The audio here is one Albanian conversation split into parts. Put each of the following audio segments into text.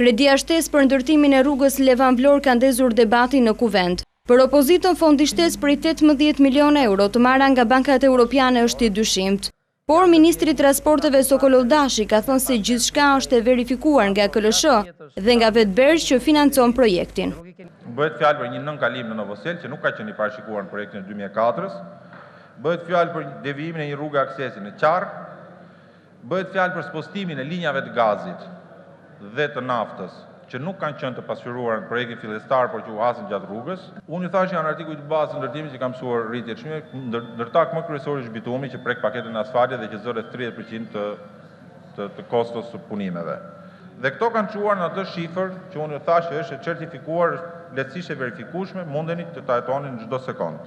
Kredia shtesë për ndërtimin e rrugës Levan Vlorë ka ndezur debati në Kuvend. Për opozitën fondi shtesë për 18 milion euro të marra nga bankat europiane është i dyshimt. Por Ministri i Transporteve Sokolov Dashi ka thënë se gjithçka është e verifikuar nga KLSH dhe nga vetë Bergj që financon projektin. Bëhet fjalë për një nënkalim në Novosel që nuk ka qenë i parashikuar në projektin e 2004-s. Bëhet fjalë për devijimin e një rrugë aksesi në Qarr. Bëhet fjalë për spostimin e linjave të gazit dhe të naftës, që nuk kanë qenë të pasqyruar në projektin fillestar, por që u hasën gjatë rrugës. Unë i thash janë artikujt të bazë të ndërtimit që ka mësuar rritje të çmimeve, ndërtak më kryesori është bitumi që prek paketën e asfaltit dhe që zë rreth 30% të kostos së punimeve. Dhe këto kanë çuar në atë shifër që unë thash që është e certifikuar, lehtësisht e verifikueshme, mundeni të ta jetoni në çdo sekond.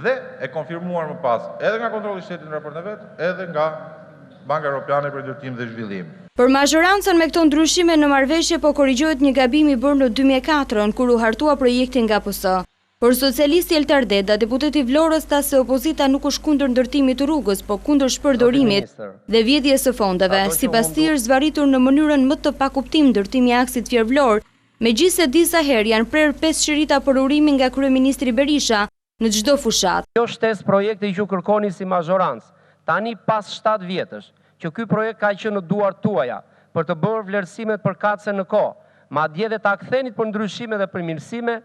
Dhe e konfirmuar më pas edhe nga kontrolli i shtetit në raport në vet, edhe nga Banka Europiane për Ndërtim dhe Zhvillim. Për mazhorancën me këto ndryshime në marrëveshje po korrigjohet një gabim i bërë në 2004 kur u hartua projekti nga PS. Por socialisti Eltar Deda, deputeti i Vlorës, tha se opozita nuk është kundër ndërtimit të rrugës, po kundër shpërdorimit dhe vjedhjes së fondeve. Sipas tij është zbaritur në mënyrën më të pakuptim ndërtimi i aksit Fier-Vlorë, megjithëse disa herë janë prerë 5 çrita për urimin nga kryeministri Berisha në çdo fushat. Kjo shtesë projekti që kërkoni si mazhorancë, tani pas 7 vjetësh, që ky projekt ka qenë në duart tuaja për të bërë vlerësimet përkatëse në kohë, madje dhe ta kthenit për ndryshime dhe përmirësime,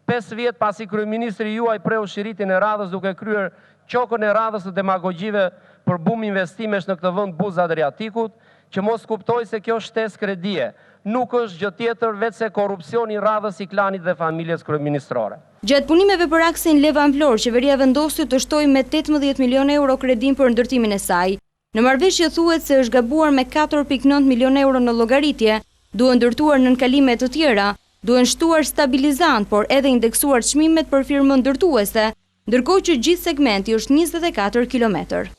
5 vjet pasi kryeministri juaj preu shiritin e radhës duke kryer qokën e radhës të demagogjive për bum investimesh në këtë vend buzë Adriatikut, që mos kuptoj se kjo shtesë kredie nuk është gjë tjetër veçse korrupsioni i radhës i klanit dhe familjes kryeministrore. Gjatë punimeve për aksin Levan Vlorë, qeveria vendosi të shtojë me 18 milion euro kredim për ndërtimin e saj. Në marrëveshje thuhet se është gabuar me 4.9 milion euro në llogaritje, duhen ndërtuar nënkalime të tjera, duhen shtuar stabilizant, por edhe indeksuar çmimet për firmën ndërtuese, ndërkohë që gjithë segmenti është 24 kilometër.